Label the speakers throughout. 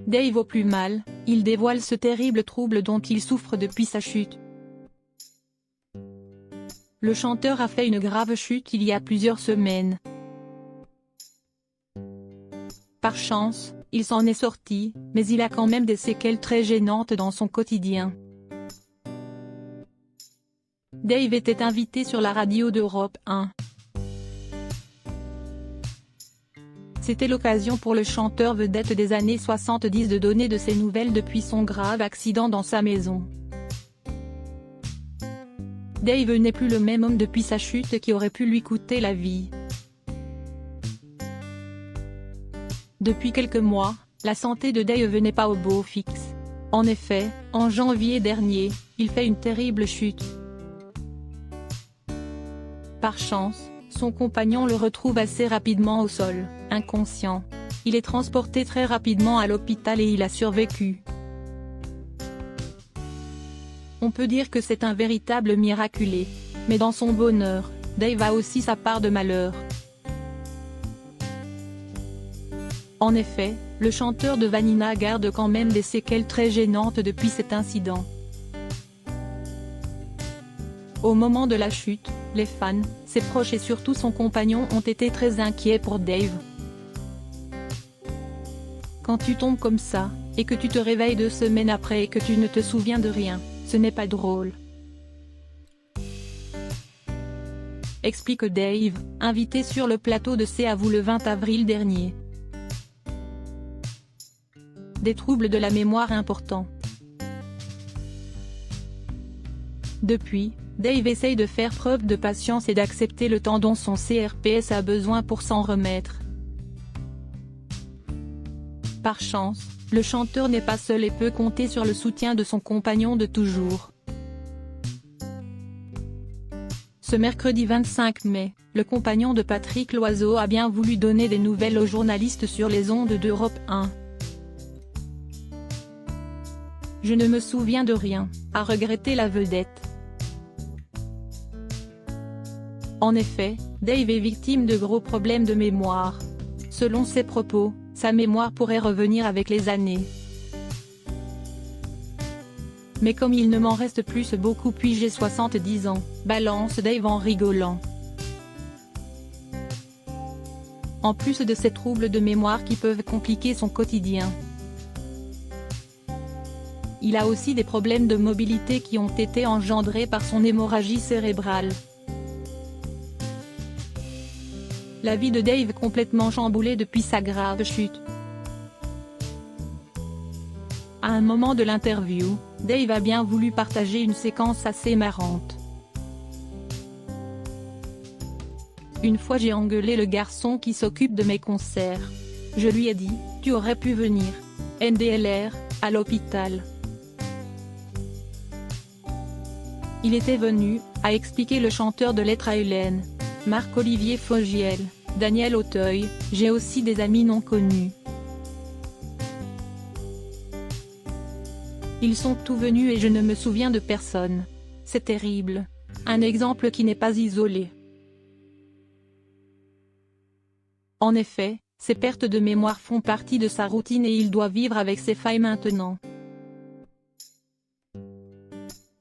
Speaker 1: Dave au plus mal, il dévoile ce terrible trouble dont il souffre depuis sa chute. Le chanteur a fait une grave chute il y a plusieurs semaines. Par chance, il s'en est sorti, mais il a quand même des séquelles très gênantes dans son quotidien. Dave était invité sur la radio d'Europe 1. C'était l'occasion pour le chanteur vedette des années 70 de donner de ses nouvelles depuis son grave accident dans sa maison. Dave n'est plus le même homme depuis sa chute qui aurait pu lui coûter la vie. Depuis quelques mois, la santé de Dave n'est pas au beau fixe. En effet, en janvier dernier, il fait une terrible chute. Par chance, son compagnon le retrouve assez rapidement au sol, inconscient. Il est transporté très rapidement à l'hôpital et il a survécu. On peut dire que c'est un véritable miraculé. Mais dans son bonheur, Dave a aussi sa part de malheur. En effet, le chanteur de Vanilla garde quand même des séquelles très gênantes depuis cet incident. Au moment de la chute, les fans, ses proches et surtout son compagnon ont été très inquiets pour Dave. Quand tu tombes comme ça, et que tu te réveilles 2 semaines après et que tu ne te souviens de rien, ce n'est pas drôle. Explique Dave, invité sur le plateau de C'est à vous le 20 avril dernier. Des troubles de la mémoire importants. Depuis, Dave essaye de faire preuve de patience et d'accepter le temps dont son CRPS a besoin pour s'en remettre. Par chance, le chanteur n'est pas seul et peut compter sur le soutien de son compagnon de toujours. Ce mercredi 25 mai, le compagnon de Patrick Loiseau a bien voulu donner des nouvelles aux journalistes sur les ondes d'Europe 1. Je ne me souviens de rien, a regretté la vedette. En effet, Dave est victime de gros problèmes de mémoire. Selon ses propos, sa mémoire pourrait revenir avec les années. Mais comme il ne m'en reste plus beaucoup puis j'ai 70 ans, balance Dave en rigolant. En plus de ces troubles de mémoire qui peuvent compliquer son quotidien. Il a aussi des problèmes de mobilité qui ont été engendrés par son hémorragie cérébrale. La vie de Dave complètement chamboulée depuis sa grave chute. À un moment de l'interview, Dave a bien voulu partager une séquence assez marrante. Une fois j'ai engueulé le garçon qui s'occupe de mes concerts. Je lui ai dit, tu aurais pu venir. NDLR, à l'hôpital. Il était venu, a expliqué le chanteur de Lettre à Hélène. Marc-Olivier Fogiel, Daniel Auteuil, j'ai aussi des amis non connus. Ils sont tous venus et je ne me souviens de personne. C'est terrible. Un exemple qui n'est pas isolé. En effet, ces pertes de mémoire font partie de sa routine et il doit vivre avec ces failles maintenant.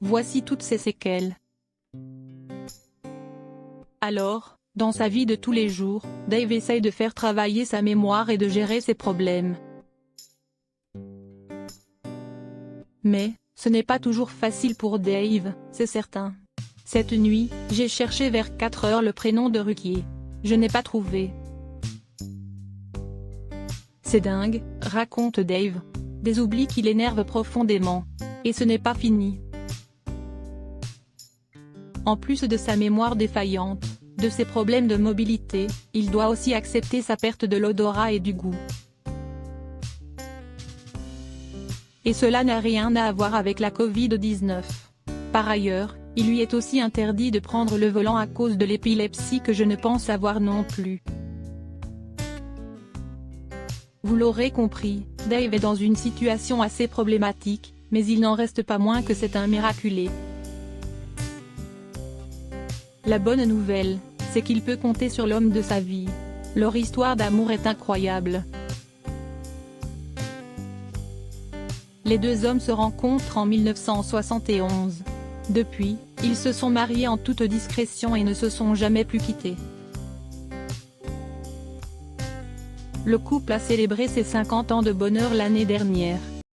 Speaker 1: Voici toutes ces séquelles. Alors, dans sa vie de tous les jours, Dave essaye de faire travailler sa mémoire et de gérer ses problèmes. Mais, ce n'est pas toujours facile pour Dave, c'est certain. Cette nuit, j'ai cherché vers 4 heures le prénom de Ruquier. Je n'ai pas trouvé. C'est dingue, raconte Dave. Des oublis qui l'énervent profondément. Et ce n'est pas fini. En plus de sa mémoire défaillante, de ses problèmes de mobilité, il doit aussi accepter sa perte de l'odorat et du goût. Et cela n'a rien à voir avec la Covid-19. Par ailleurs, il lui est aussi interdit de prendre le volant à cause de l'épilepsie que je ne pense avoir non plus. Vous l'aurez compris, Dave est dans une situation assez problématique, mais il n'en reste pas moins que c'est un miraculé. La bonne nouvelle, c'est qu'il peut compter sur l'homme de sa vie. Leur histoire d'amour est incroyable. Les deux hommes se rencontrent en 1971. Depuis, ils se sont mariés en toute discrétion et ne se sont jamais plus quittés. Le couple a célébré ses 50 ans de bonheur l'année dernière.